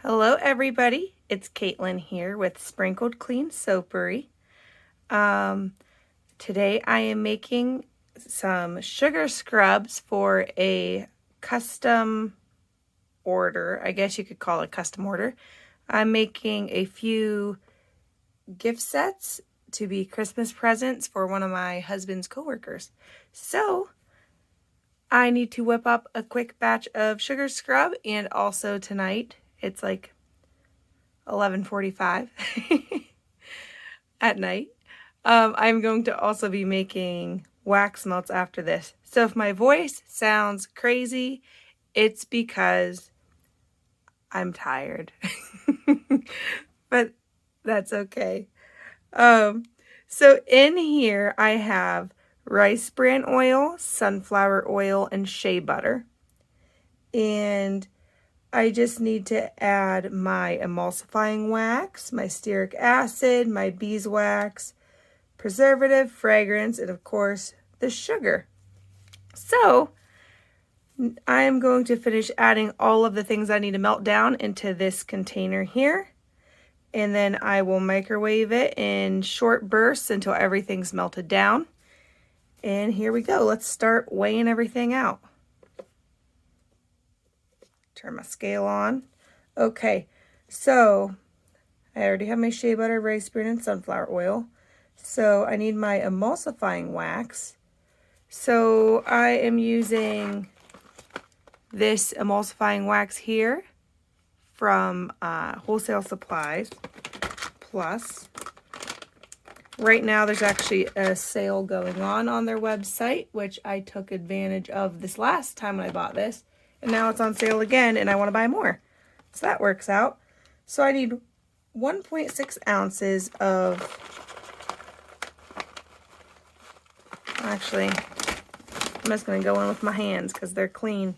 Hello everybody, it's Caitlin here with Sprinkled Clean Soapery. Today I am making some sugar scrubs for a custom order. I guess you could call it a custom order. I'm making a few gift sets to be Christmas presents for one of my husband's coworkers. So I need to whip up a quick batch of sugar scrub, and also tonight it's like 11:45 at night. I'm going to also be making wax melts after this. So if my voice sounds crazy, it's because I'm tired. But that's okay. So in here I have rice bran oil, sunflower oil, and shea butter. And I just need to add my emulsifying wax, my stearic acid, my beeswax, preservative, fragrance, and of course the sugar. So I am going to finish adding all of the things I need to melt down into this container here. And then I will microwave it in short bursts until everything's melted down. And here we go. Let's start weighing everything out. Turn my scale on. Okay, so I already have my shea butter, rice bran, and sunflower oil. So I need my emulsifying wax. So I am using this emulsifying wax here from Wholesale Supplies Plus. Right now there's actually a sale going on their website, which I took advantage of this last time when I bought this. And now it's on sale again, and I want to buy more. So that works out. So I need 1.6 ounces of... Actually, I'm just going to go in with my hands because they're clean.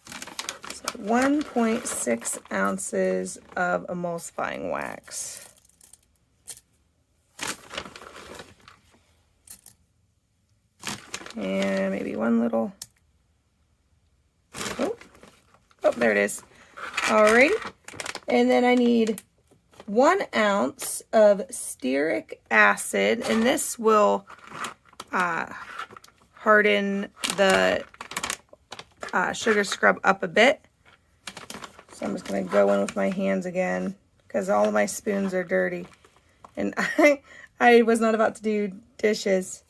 So 1.6 ounces of emulsifying wax. And maybe one little, oh, there it is. Alrighty. And then I need 1 ounce of stearic acid, and this will harden the sugar scrub up a bit. So I'm just going to go in with my hands again because all of my spoons are dirty. And I was not about to do dishes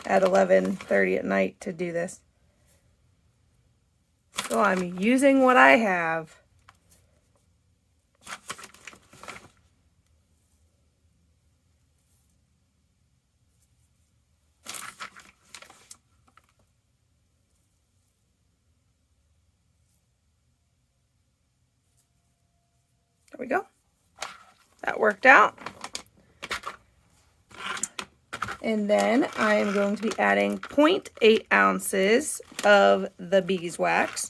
at 11:30 at night to do this. So I'm using what I have. There we go. That worked out. And then I am going to be adding 0.8 ounces of the beeswax.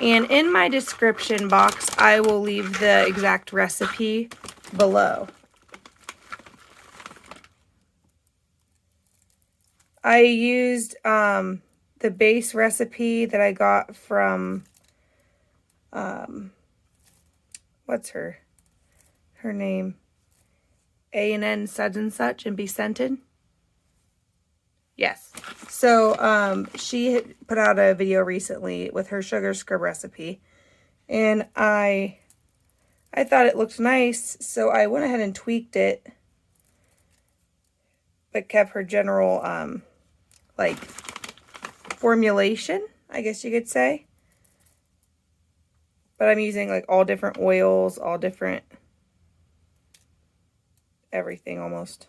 And in my description box, I will leave the exact recipe below. I used the base recipe that I got from, what's her name? A&N such and such and Be Scented. Yes. So she had put out a video recently with her sugar scrub recipe, and I thought it looked nice, so I went ahead and tweaked it, but kept her general like formulation, I guess you could say. But I'm using like all different oils, all different everything almost.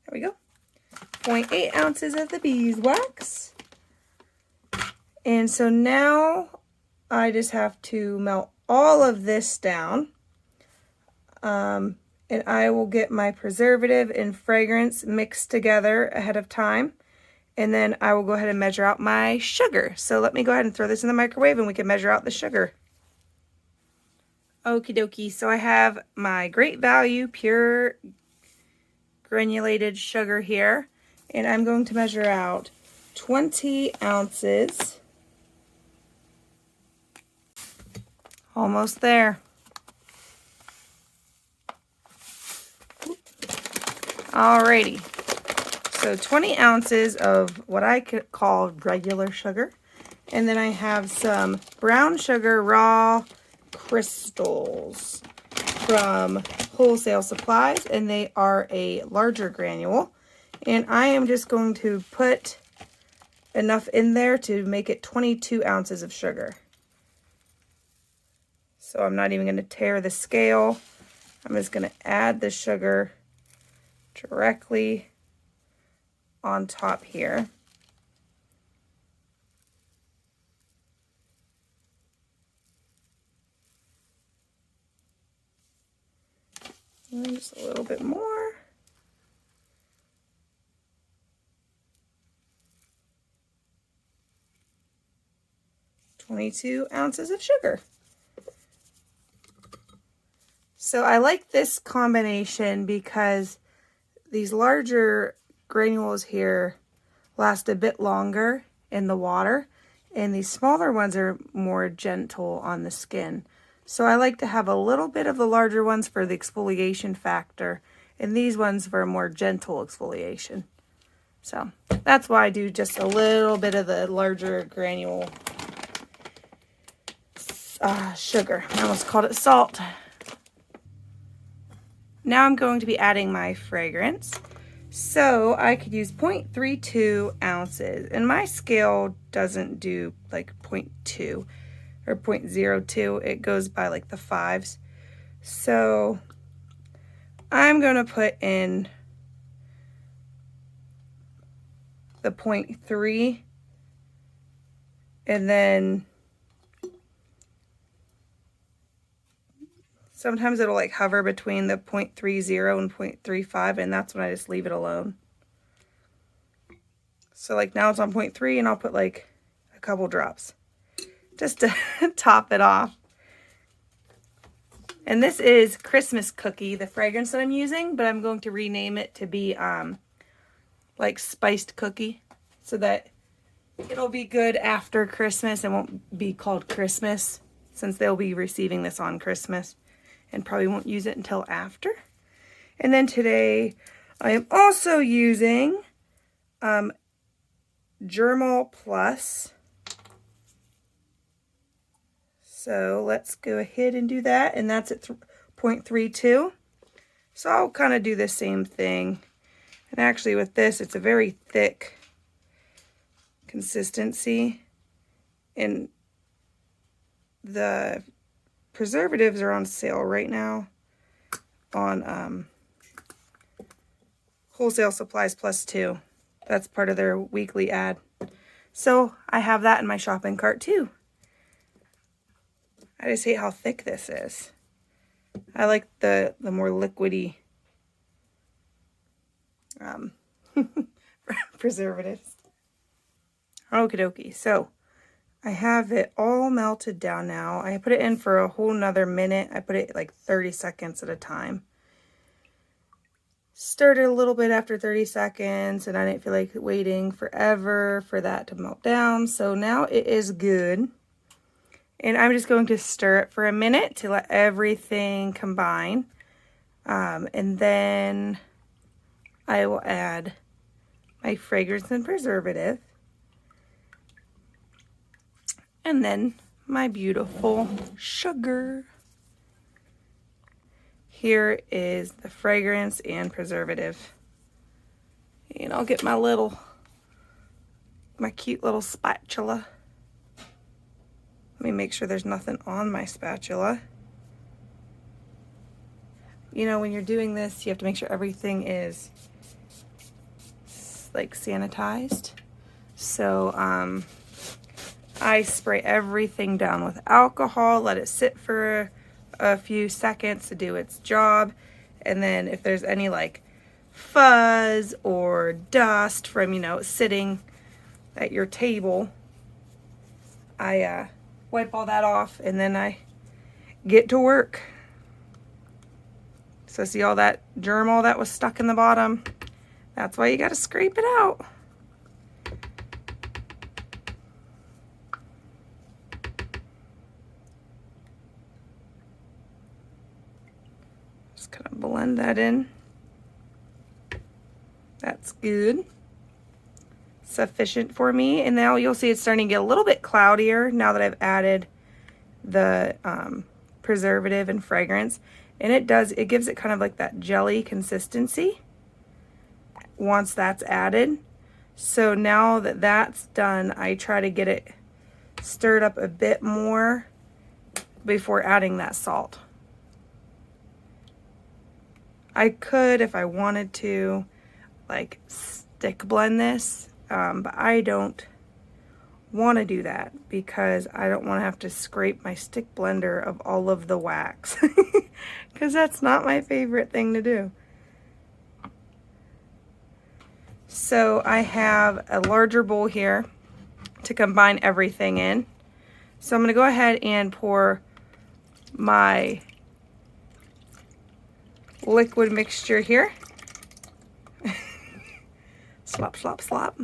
There we go. 0.8 ounces of the beeswax. And so now I just have to melt all of this down. And I will get my preservative and fragrance mixed together ahead of time. And then I will go ahead and measure out my sugar. So let me go ahead and throw this in the microwave and we can measure out the sugar. Okie dokie, so I have my Great Value pure granulated sugar here, and I'm going to measure out 20 ounces. Almost there. Alrighty, so 20 ounces of what I could call regular sugar, and then I have some brown sugar raw crystals from Wholesale Supplies, and they are a larger granule, and I am just going to put enough in there to make it 22 ounces of sugar. So I'm not even going to tear the scale. I'm just going to add the sugar directly on top here. And just a little bit more. "22 ounces of sugar." So I like this combination because these larger granules here last a bit longer in the water, and these smaller ones are more gentle on the skin. So I like to have a little bit of the larger ones for the exfoliation factor, and these ones for a more gentle exfoliation. So that's why I do just a little bit of the larger granule sugar. I almost called it salt. Now I'm going to be adding my fragrance. So I could use 0.32 ounces, and my scale doesn't do like 0.2 or 0.02. It goes by like the fives. So I'm going to put in the 0.3, and then sometimes it'll like hover between the 0.30 and 0.35, and that's when I just leave it alone. So like now it's on 0.3, and I'll put like a couple drops just to top it off. And this is Christmas Cookie, the fragrance that I'm using, but I'm going to rename it to be like Spiced Cookie, so that it'll be good after Christmas and won't be called Christmas, since they'll be receiving this on Christmas and probably won't use it until after. And then today I am also using Germal Plus. So let's go ahead and do that, and that's at 0.32. So I'll kind of do the same thing. And actually with this, it's a very thick consistency, and the preservatives are on sale right now on Wholesale Supplies +2. That's part of their weekly ad. So I have that in my shopping cart too. I just hate how thick this is. I like the more liquidy preservatives. Okie dokie. So I have it all melted down now. I put it in for a whole nother minute. I put it like 30 seconds at a time. Stirred it a little bit after 30 seconds, and I didn't feel like waiting forever for that to melt down. So now it is good. And I'm just going to stir it for a minute to let everything combine. And then I will add my fragrance and preservative. And then my beautiful sugar. Here is the fragrance and preservative. And I'll get my cute little spatula. Let me make sure there's nothing on my spatula. You know, when you're doing this, you have to make sure everything is like sanitized. So I spray everything down with alcohol, let it sit for a few seconds to do its job, and then if there's any like fuzz or dust from, you know, sitting at your table, I wipe all that off and then I get to work. So see all that germ, all that was stuck in the bottom? That's why you got to scrape it out. Just kind of blend that in. That's good. Sufficient for me. And now you'll see it's starting to get a little bit cloudier now that I've added the preservative and fragrance. And it gives it kind of like that jelly consistency once that's added. So now that that's done, I try to get it stirred up a bit more before adding that salt. I could, if I wanted to, like stick blend this, but I don't want to do that because I don't want to have to scrape my stick blender of all of the wax because that's not my favorite thing to do. So I have a larger bowl here to combine everything in. So I'm going to go ahead and pour my liquid mixture here. Slop, slop, slop.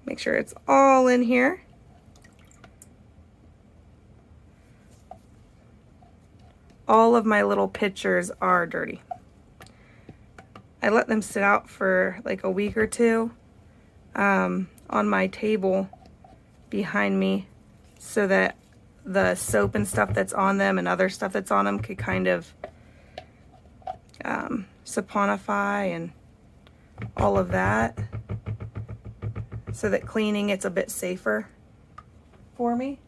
Make sure it's all in here. All of my little pitchers are dirty. I let them sit out for like a week or two on my table behind me so that the soap and stuff that's on them and other stuff that's on them could kind of saponify and all of that, so that cleaning it's a bit safer for me.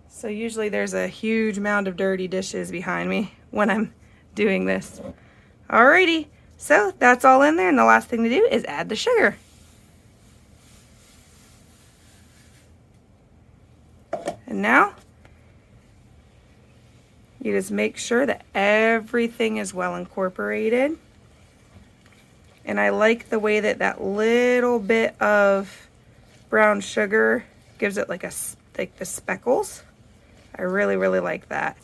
So usually there's a huge mound of dirty dishes behind me when I'm doing this. Alrighty, so that's all in there, and the last thing to do is add the sugar. And now you just make sure that everything is well incorporated. And I like the way that that little bit of brown sugar gives it like the speckles. I really, really like that.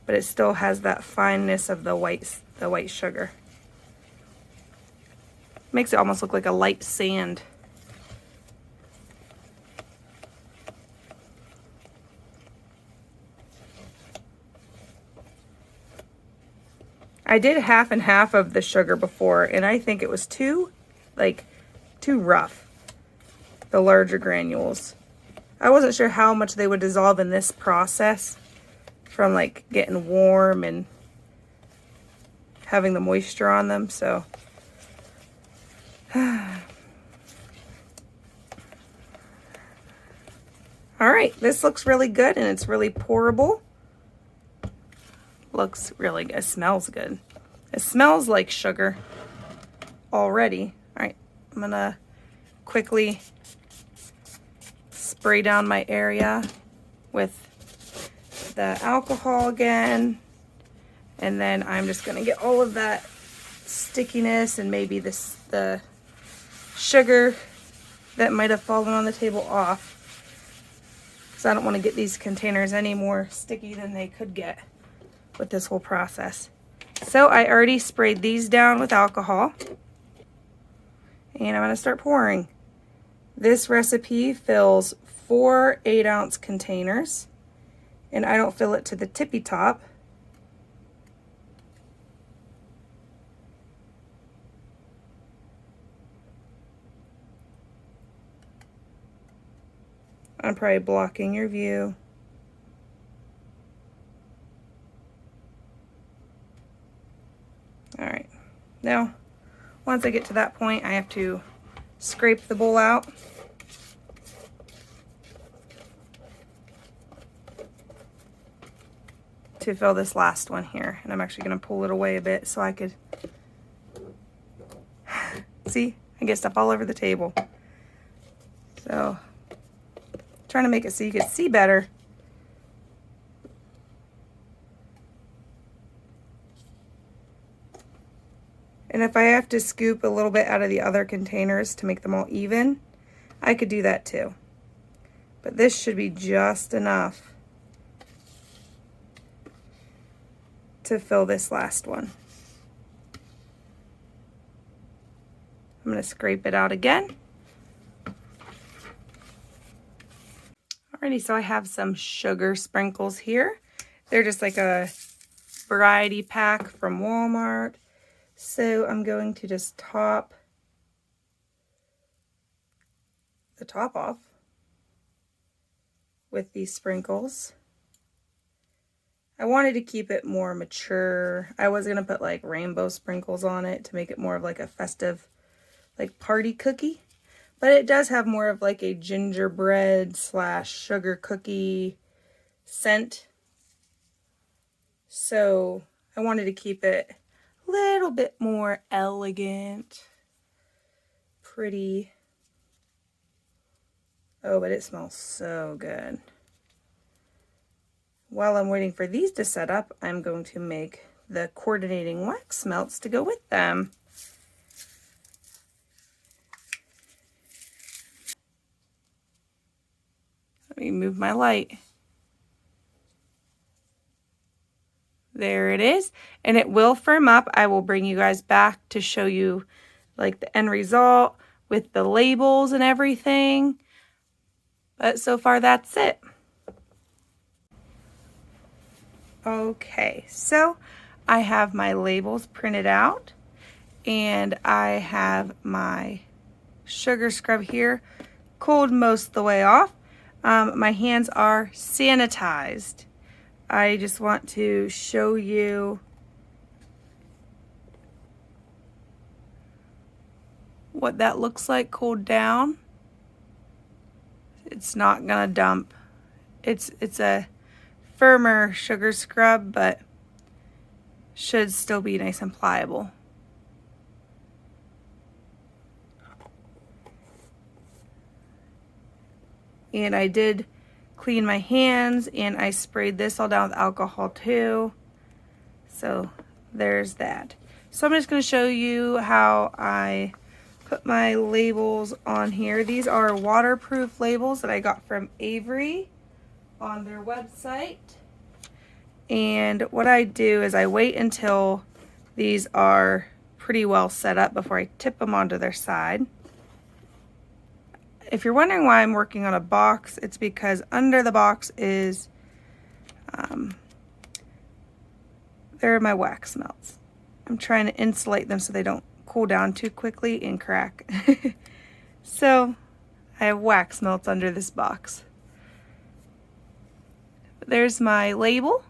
But it still has that fineness of the white sugar. Makes it almost look like a light sand. I did half and half of the sugar before, and I think it was too rough, the larger granules. I wasn't sure how much they would dissolve in this process from like getting warm and having the moisture on them, so. Alright, this looks really good and it's really pourable. Looks really good. It smells good. It smells like sugar already. Alright, I'm gonna quickly spray down my area with the alcohol again, and then I'm just gonna get all of that stickiness and maybe the sugar that might have fallen on the table off, because I don't want to get these containers any more sticky than they could get with this whole process. So I already sprayed these down with alcohol, and I'm going to start pouring. This recipe fills 4 8-ounce containers, and I don't fill it to the tippy top. I'm probably blocking your view. Alright, now once I get to that point, I have to scrape the bowl out. To fill this last one here, and I'm actually going to pull it away a bit so I could see, I get stuff all over the table. So trying to make it so you can see better. And And if I have to scoop a little bit out of the other containers to make them all even, I could do that too. But this should be just enough to fill this last one. I'm going to scrape it out again. Alrighty, so I have some sugar sprinkles here. They're just like a variety pack from Walmart. So I'm going to just top the top off with these sprinkles. I wanted to keep it more mature. I was going to put like rainbow sprinkles on it to make it more of like a festive, like party cookie. But it does have more of like a gingerbread / sugar cookie scent. So I wanted to keep it a little bit more elegant, pretty. Oh, but it smells so good. While I'm waiting for these to set up, I'm going to make the coordinating wax melts to go with them. Let me move my light. There it is. And it will firm up. I will bring you guys back to show you like the end result with the labels and everything. But so far that's it. Okay, so I have my labels printed out and I have my sugar scrub here cooled most of the way off. My hands are sanitized. I just want to show you what that looks like cooled down. It's not gonna dump. It's a firmer sugar scrub, but should still be nice and pliable. And I did clean my hands and I sprayed this all down with alcohol too. So there's that. So I'm just going to show you how I put my labels on here. These are waterproof labels that I got from Avery on their website. And what I do is I wait until these are pretty well set up before I tip them onto their side. If you're wondering why I'm working on a box, it's because under the box is, there are my wax melts. I'm trying to insulate them so they don't cool down too quickly and crack. So I have wax melts under this box. There's my label,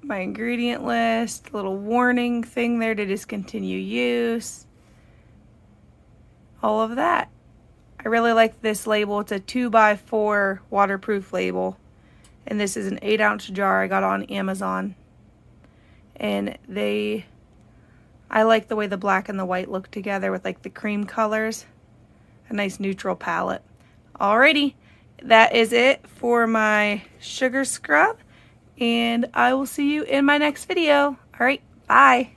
my ingredient list, little warning thing there to discontinue use. All of that. I really like this label. It's a 2x4 waterproof label. And this is an 8-ounce jar I got on Amazon. And I like the way the black and the white look together with like the cream colors. A nice neutral palette. Alrighty, that is it for my sugar scrub. And I will see you in my next video. Alright, bye.